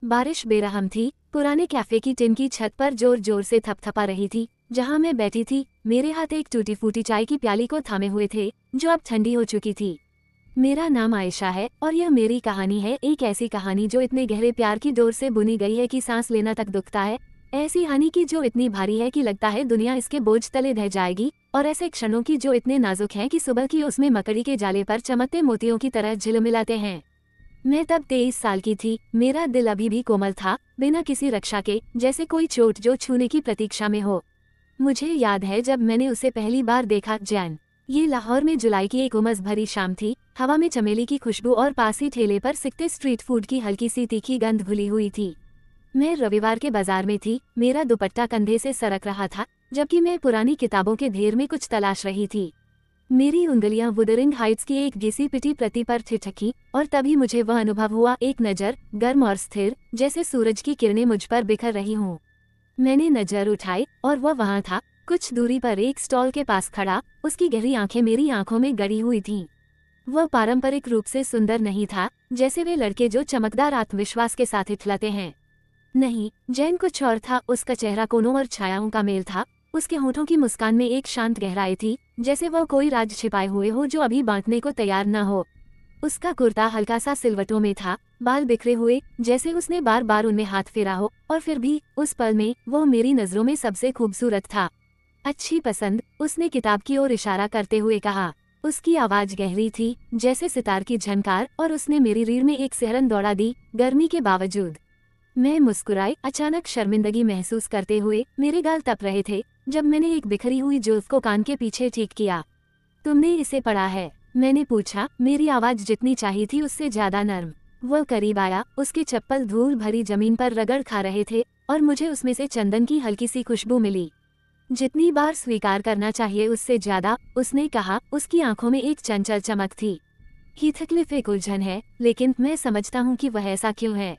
बारिश बेरहम थी। पुराने कैफे की टिन की छत पर जोर जोर से थपथपा रही थी। जहां मैं बैठी थी मेरे हाथ एक टूटी फूटी चाय की प्याली को थामे हुए थे जो अब ठंडी हो चुकी थी। मेरा नाम आयशा है और यह मेरी कहानी है, एक ऐसी कहानी जो इतने गहरे प्यार की डोर से बुनी गई है कि सांस लेना तक दुखता है। ऐसी हानि की जो इतनी भारी है कि लगता है दुनिया इसके बोझ तले ढह जाएगी, और ऐसे क्षणों की जो इतने नाजुक हैं कि सुबह की उसमें मकड़ी के जाले पर चमकते मोतियों की तरह झिलमिलाते हैं। मैं तब 23 साल की थी। मेरा दिल अभी भी कोमल था, बिना किसी रक्षा के, जैसे कोई चोट जो छूने की प्रतीक्षा में हो। मुझे याद है जब मैंने उसे पहली बार देखा। जैन, ये लाहौर में जुलाई की एक उमस भरी शाम थी। हवा में चमेली की खुशबू और पास ही ठेले पर सिकते स्ट्रीट फूड की हल्की सी तीखी गंध घुली हुई थी। मैं रविवार के बाजार में थी। मेरा दुपट्टा कंधे से सरक रहा था, जबकि मैं पुरानी किताबों के ढेर में कुछ तलाश रही थी। मेरी उंगलियां वुदरिंग हाइट्स की एक घिसी पिटी प्रति पर ठिठकी, और तभी मुझे वह अनुभव हुआ, एक नज़र, गर्म और स्थिर, जैसे सूरज की किरणें मुझ पर बिखर रही हों। मैंने नजर उठाई और वह वहां था, कुछ दूरी पर एक स्टॉल के पास खड़ा। उसकी गहरी आंखें मेरी आंखों में गड़ी हुई थीं। वह पारंपरिक रूप से सुंदर नहीं था, जैसे वे लड़के जो चमकदार आत्मविश्वास के साथ इठलाते हैं। नहीं, जैन कुछ और था। उसका चेहरा कोनों और छायाओं का मेल था। उसके होठों की मुस्कान में एक शांत गहराई थी, जैसे वह कोई राज छिपाए हुए हो जो अभी बांटने को तैयार न हो। उसका कुर्ता हल्का सा सिलवटों में था, बाल बिखरे हुए, जैसे उसने बार बार उनमें हाथ फेरा हो, और फिर भी उस पल में वो मेरी नजरों में सबसे खूबसूरत था। अच्छी पसंद, उसने किताब की ओर इशारा करते हुए कहा। उसकी आवाज गहरी थी, जैसे सितार की झनकार, और उसने मेरी रीढ़ में एक सिहरन दौड़ा दी, गर्मी के बावजूद। मैं मुस्कुराई, अचानक शर्मिंदगी महसूस करते हुए। मेरे गाल तप रहे थे जब मैंने एक बिखरी हुई जुल्फ को कान के पीछे ठीक किया। तुमने इसे पढ़ा है? मैंने पूछा, मेरी आवाज जितनी चाहिए थी उससे ज्यादा नर्म। वह करीब आया, उसके चप्पल धूल भरी जमीन पर रगड़ खा रहे थे, और मुझे उसमें से चंदन की हल्की सी खुशबू मिली। जितनी बार स्वीकार करना चाहिए उससे ज्यादा, उसने कहा। उसकी आंखों में एक चंचल चमक थी। हीथक्लिफ एक उलझन है, लेकिन मैं समझता हूँ कि वह ऐसा क्यों है।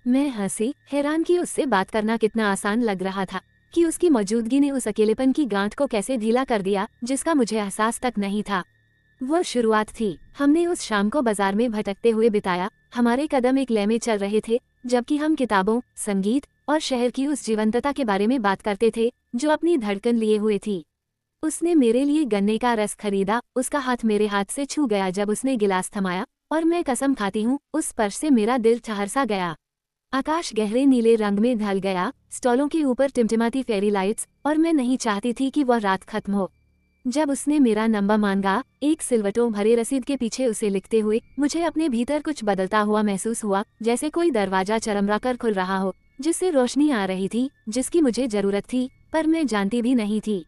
मैं हंसी, हैरान कि उससे बात करना कितना आसान लग रहा था, कि उसकी मौजूदगी ने उस अकेलेपन की गांठ को कैसे ढीला कर दिया जिसका मुझे एहसास तक नहीं था। वह शुरुआत थी। हमने उस शाम को बाजार में भटकते हुए बिताया। हमारे कदम एक लय में चल रहे थे, जबकि हम किताबों, संगीत और शहर की उस जीवंतता के बारे में बात करते थे जो अपनी धड़कन लिए हुए थी। उसने मेरे लिए गन्ने का रस खरीदा। उसका हाथ मेरे हाथ से छू गया जब उसने गिलास थमाया, और मैं कसम खाती हूँ उस स्पर्श से मेरा दिल ठहर गया। आकाश गहरे नीले रंग में ढल गया, स्टॉलों के ऊपर टिमटिमाती फेरी लाइट्स, और मैं नहीं चाहती थी कि वह रात खत्म हो। जब उसने मेरा नंबर मांगा, एक सिलवटों भरे रसीद के पीछे उसे लिखते हुए, मुझे अपने भीतर कुछ बदलता हुआ महसूस हुआ, जैसे कोई दरवाजा चरमरा कर खुल रहा हो, जिससे रोशनी आ रही थी, जिसकी मुझे जरूरत थी, पर मैं जानती भी नहीं थी।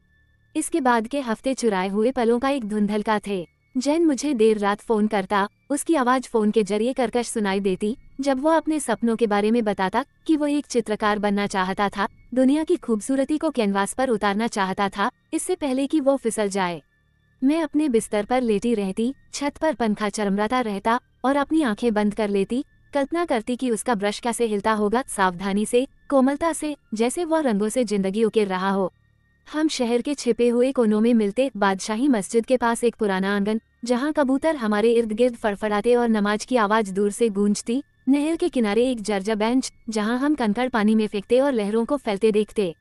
इसके बाद के हफ्ते चुराए हुए पलों का एक धुंधलका थे। जैन मुझे देर रात फोन करता, उसकी आवाज फोन के जरिए कर्कश सुनाई देती जब वह अपने सपनों के बारे में बताता, कि वो एक चित्रकार बनना चाहता था, दुनिया की खूबसूरती को कैनवास पर उतारना चाहता था, इससे पहले कि वो फिसल जाए। मैं अपने बिस्तर पर लेटी रहती, छत पर पंखा चरमराता रहता, और अपनी आंखें बंद कर लेती, कल्पना करती कि उसका ब्रश कैसे हिलता होगा, सावधानी से, कोमलता से, जैसे वह रंगों से जिंदगी उकेर रहा हो। हम शहर के छिपे हुए कोनों में मिलते, बादशाही मस्जिद के पास एक पुराना आंगन, जहाँ कबूतर हमारे इर्द गिर्द फड़फड़ाते और नमाज की आवाज दूर से गूंजती, नहर के किनारे एक जर्जा बेंच, जहाँ हम कंकड़ पानी में फेंकते और लहरों को फैलते देखते।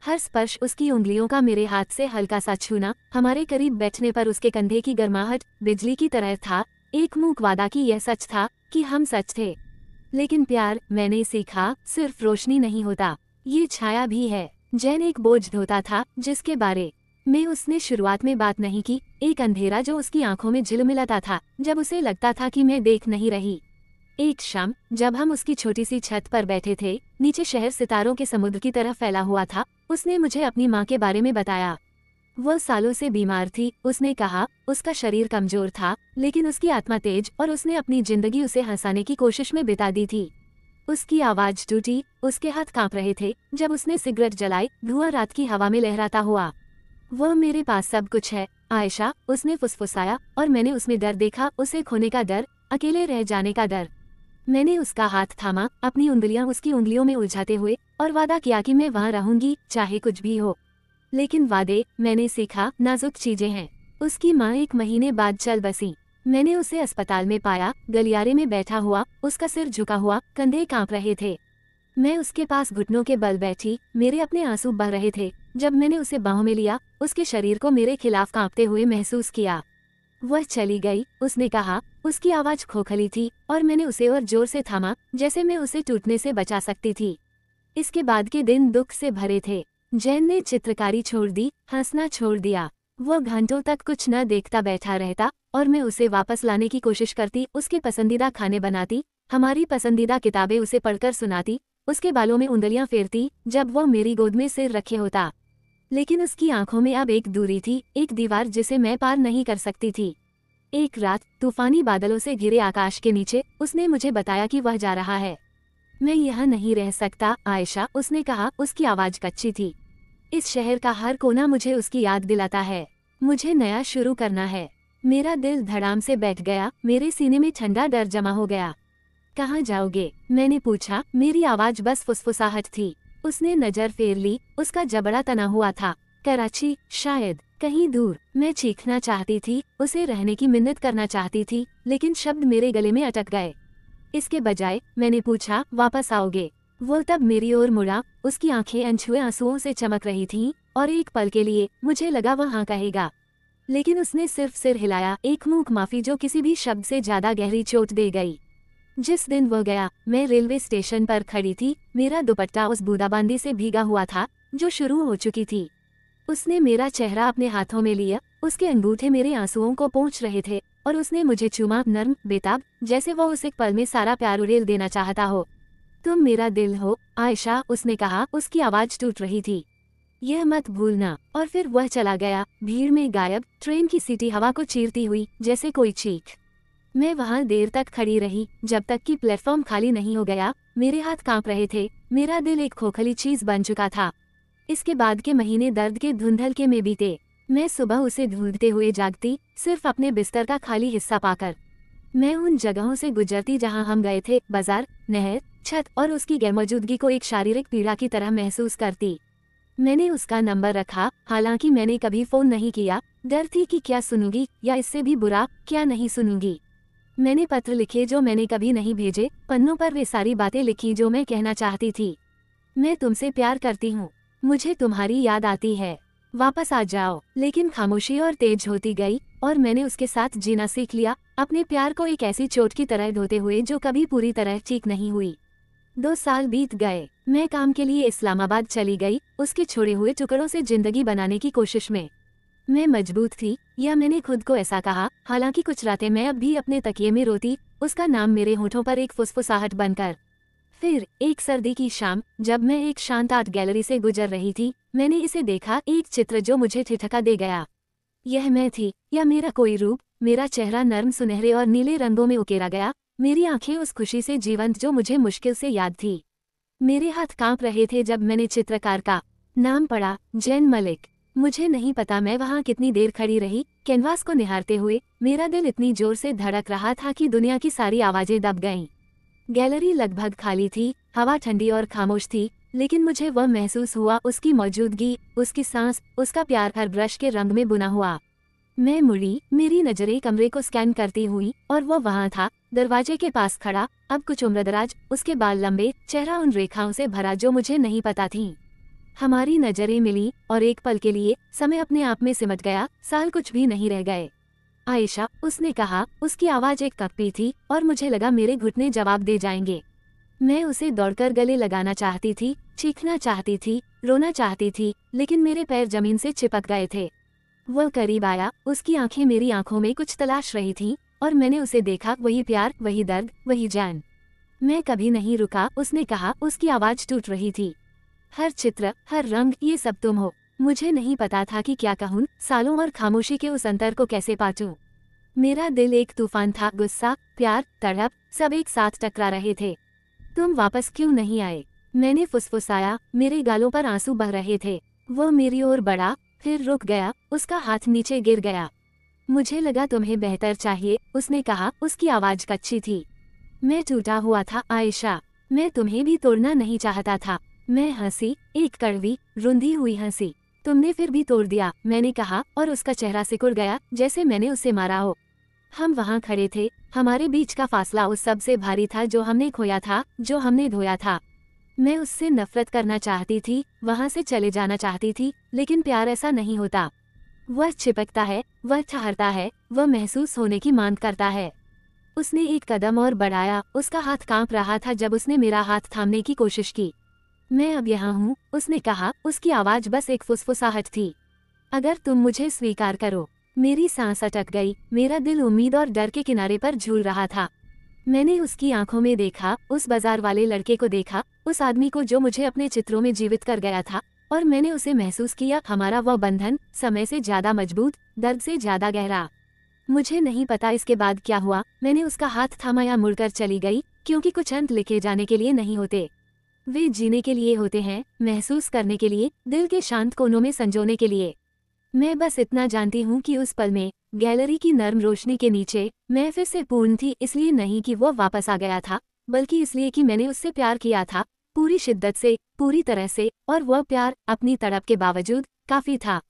हर स्पर्श, उसकी उंगलियों का मेरे हाथ से हल्का सा छूना, हमारे करीब बैठने पर उसके कंधे की गर्माहट बिजली की तरह था। एक मूक वादा कि यह सच था, कि हम सच थे। लेकिन प्यार, मैंने सीखा, सिर्फ रोशनी नहीं होता, ये छाया भी है। जैन एक बोझ ढोता था जिसके बारे में उसने शुरुआत में बात नहीं की, एक अंधेरा जो उसकी आंखों में झिलमिलाता था जब उसे लगता था कि मैं देख नहीं रही। एक शाम जब हम उसकी छोटी सी छत पर बैठे थे, नीचे शहर सितारों के समुद्र की तरह फैला हुआ था, उसने मुझे अपनी माँ के बारे में बताया। वह सालों से बीमार थी, उसने कहा। उसका शरीर कमजोर था, लेकिन उसकी आत्मा तेज, और उसने अपनी जिंदगी उसे हंसाने की कोशिश में बिता दी थी। उसकी आवाज टूटी, उसके हाथ कांप रहे थे जब उसने सिगरेट जलाई, धुआं रात की हवा में लहराता हुआ। वह मेरे पास सब कुछ है, आयशा, उसने फुसफुसाया, और मैंने उसमें डर देखा, उसे खोने का डर, अकेले रह जाने का डर। मैंने उसका हाथ थामा, अपनी उंगलियां उसकी उंगलियों में उलझाते हुए, और वादा किया कि मैं वहां रहूंगी, चाहे कुछ भी हो। लेकिन वादे, मैंने सीखा, नाजुक चीजें हैं। उसकी माँ 1 महीने बाद चल बसी। मैंने उसे अस्पताल में पाया, गलियारे में बैठा हुआ, उसका सिर झुका हुआ, कंधे कांप रहे थे। मैं उसके पास घुटनों के बल बैठी, मेरे अपने आंसू बह रहे थे। जब मैंने उसे बाहों में लिया, उसके शरीर को मेरे खिलाफ कांपते हुए महसूस किया। वह चली गई, उसने कहा। उसकी आवाज खोखली थी और मैंने उसे और जोर से थामा, जैसे मैं उसे टूटने से बचा सकती थी। इसके बाद के दिन दुख से भरे थे। जैन ने चित्रकारी छोड़ दी, हंसना छोड़ दिया। वह घंटों तक कुछ न देखता बैठा रहता और मैं उसे वापस लाने की कोशिश करती, उसके पसंदीदा खाने बनाती, हमारी पसंदीदा किताबें उसे पढ़कर सुनाती, उसके बालों में उंगलियां फेरती जब वह मेरी गोद में सिर रखे होता। लेकिन उसकी आंखों में अब एक दूरी थी, एक दीवार जिसे मैं पार नहीं कर सकती थी। एक रात तूफानी बादलों से घिरे आकाश के नीचे उसने मुझे बताया कि वह जा रहा है। मैं यहाँ नहीं रह सकता आयशा, उसने कहा। उसकी आवाज कच्ची थी। इस शहर का हर कोना मुझे उसकी याद दिलाता है। मुझे नया शुरू करना है। मेरा दिल धड़ाम से बैठ गया, मेरे सीने में ठंडा डर जमा हो गया। कहाँ जाओगे? मैंने पूछा। मेरी आवाज बस फुसफुसाहट थी। उसने नजर फेर ली, उसका जबड़ा तना हुआ था। कराची, शायद कहीं दूर। मैं चीखना चाहती थी, उसे रहने की मिन्नत करना चाहती थी, लेकिन शब्द मेरे गले में अटक गए। इसके बजाय मैंने पूछा, वापस आओगे? वो तब मेरी ओर मुड़ा, उसकी आंखें अनछुए आंसुओं से चमक रही थीं, और एक पल के लिए मुझे लगा वह हाँ कहेगा। लेकिन उसने सिर्फ सिर हिलाया, एक मूक माफी जो किसी भी शब्द से ज्यादा गहरी चोट दे गई। जिस दिन वो गया, मैं रेलवे स्टेशन पर खड़ी थी। मेरा दुपट्टा उस बूंदाबांदी से भीगा हुआ था जो शुरू हो चुकी थी। उसने मेरा चेहरा अपने हाथों में लिया, उसके अंगूठे मेरे आंसुओं को पोंछ रहे थे, और उसने मुझे चूमा, नर्म, बेताब, जैसे वो उस एक पल में सारा प्यार उड़ेल देना चाहता हो। तुम मेरा दिल हो आयशा, उसने कहा। उसकी आवाज टूट रही थी। यह मत भूलना। और फिर वह चला गया, भीड़ में गायब, ट्रेन की सीटी हवा को चीरती हुई जैसे कोई चीख। मैं वहां देर तक खड़ी रही, जब तक कि प्लेटफॉर्म खाली नहीं हो गया। मेरे हाथ कांप रहे थे, मेरा दिल एक खोखली चीज बन चुका था। इसके बाद के महीने दर्द के धुंधलके में बीते। मैं सुबह उसे ढूंढते हुए जागती, सिर्फ अपने बिस्तर का खाली हिस्सा पाकर। मैं उन जगहों से गुजरती जहां हम गए थे, बाजार, नहर, छत, और उसकी गैरमौजूदगी को एक शारीरिक पीड़ा की तरह महसूस करती। मैंने उसका नंबर रखा, हालांकि मैंने कभी फोन नहीं किया। डर थी कि क्या सुनूंगी, या इससे भी बुरा, क्या नहीं सुनूंगी। मैंने पत्र लिखे जो मैंने कभी नहीं भेजे, पन्नों पर वे सारी बातें लिखी जो मैं कहना चाहती थी। मैं तुमसे प्यार करती हूँ। मुझे तुम्हारी याद आती है। वापस आ जाओ। लेकिन खामोशी और तेज होती गई, और मैंने उसके साथ जीना सीख लिया, अपने प्यार को एक ऐसी चोट की तरह ढोते हुए जो कभी पूरी तरह ठीक नहीं हुई। 2 साल बीत गए। मैं काम के लिए इस्लामाबाद चली गई, उसके छोड़े हुए टुकड़ों से जिंदगी बनाने की कोशिश में। मैं मजबूत थी, या मैंने खुद को ऐसा कहा। हालांकि कुछ रातें मैं अब भी अपने तकिए में रोती, उसका नाम मेरे होठों पर एक फुसफुसाहट बनकर। फिर एक सर्दी की शाम, जब मैं एक शांत आर्ट गैलरी से गुजर रही थी, मैंने इसे देखा, एक चित्र जो मुझे ठिठका दे गया। यह मैं थी, या मेरा कोई रूप? मेरा चेहरा नर्म, सुनहरे और नीले रंगों में उकेरा गया, मेरी आंखें उस खुशी से जीवंत जो मुझे मुश्किल से याद थी। मेरे हाथ कांप रहे थे जब मैंने चित्रकार का नाम पढ़ा, जैन मलिक। मुझे नहीं पता मैं वहां कितनी देर खड़ी रही, कैनवास को निहारते हुए। मेरा दिल इतनी जोर से धड़क रहा था कि दुनिया की सारी आवाजें दब गईं। गैलरी लगभग खाली थी, हवा ठंडी और खामोश थी, लेकिन मुझे वह महसूस हुआ, उसकी मौजूदगी, उसकी सांस, उसका प्यार हर ब्रश के रंग में बुना हुआ। मैं मुड़ी, मेरी नजरें कमरे को स्कैन करती हुई, और वो वहां था, दरवाजे के पास खड़ा, अब कुछ उम्रदराज, उसके बाल लंबे, चेहरा उन रेखाओं से भरा जो मुझे नहीं पता थीं। हमारी नजरें मिली, और एक पल के लिए समय अपने आप में सिमट गया, साल कुछ भी नहीं रह गए। आयशा, उसने कहा। उसकी आवाज एक कपी थी, और मुझे लगा मेरे घुटने जवाब दे जाएंगे। मैं उसे दौड़कर गले लगाना चाहती थी, चीखना चाहती थी, रोना चाहती थी, लेकिन मेरे पैर जमीन से चिपक गए थे। वह करीब आया, उसकी आंखें मेरी आंखों में कुछ तलाश रही थीं, और मैंने उसे देखा, वही प्यार, वही दर्द, वही जान। मैं कभी नहीं रुका, उसने कहा। उसकी आवाज टूट रही थी। हर चित्र, हर रंग, ये सब तुम हो। मुझे नहीं पता था कि क्या कहूँ, सालों और खामोशी के उस अंतर को कैसे पाटूं। मेरा दिल एक तूफान था, गुस्सा, प्यार, तड़प, सब एक साथ टकरा रहे थे। तुम वापस क्यों नहीं आए? मैंने फुसफुसाया, मेरे गालों पर आंसू बह रहे थे। वो मेरी ओर बढ़ा, फिर रुक गया, उसका हाथ नीचे गिर गया। मुझे लगा तुम्हें बेहतर चाहिए, उसने कहा, उसकी आवाज कच्ची थी। मैं टूटा हुआ था आयशा, मैं तुम्हें भी तोड़ना नहीं चाहता था। मैं हंसी, एक कड़वी, रुंधी हुई हंसी। तुमने फिर भी तोड़ दिया, मैंने कहा, और उसका चेहरा सिकुड़ गया, जैसे मैंने उसे मारा हो। हम वहाँ खड़े थे, हमारे बीच का फासला उस सब से भारी था जो हमने खोया था, जो हमने धोया था। मैं उससे नफरत करना चाहती थी, वहाँ से चले जाना चाहती थी, लेकिन प्यार ऐसा नहीं होता। वह चिपकता है, वह ठहरता है, वह महसूस होने की मांग करता है। उसने एक कदम और बढ़ाया, उसका हाथ कांप रहा था जब उसने मेरा हाथ थामने की कोशिश की। मैं अब यहाँ हूँ, उसने कहा, उसकी आवाज बस एक फुसफुसाहट थी। अगर तुम मुझे स्वीकार करो। मेरी सांस अटक गई, मेरा दिल उम्मीद और डर के किनारे पर झूल रहा था। मैंने उसकी आंखों में देखा, उस बाजार वाले लड़के को देखा, उस आदमी को जो मुझे अपने चित्रों में जीवित कर गया था, और मैंने उसे महसूस किया, हमारा वह बंधन, समय से ज्यादा मजबूत, दर्द से ज्यादा गहरा। मुझे नहीं पता इसके बाद क्या हुआ, मैंने उसका हाथ थामा या मुड़कर चली गई, क्योंकि कुछ अंत लिखे जाने के लिए नहीं होते। वे जीने के लिए होते हैं, महसूस करने के लिए, दिल के शांत कोनों में संजोने के लिए। मैं बस इतना जानती हूँ कि उस पल में, गैलरी की नर्म रोशनी के नीचे, मैं फिर से पूर्ण थी, इसलिए नहीं कि वो वापस आ गया था, बल्कि इसलिए कि मैंने उससे प्यार किया था, पूरी शिद्दत से, पूरी तरह से, और वह प्यार, अपनी तड़प के बावजूद, काफी था।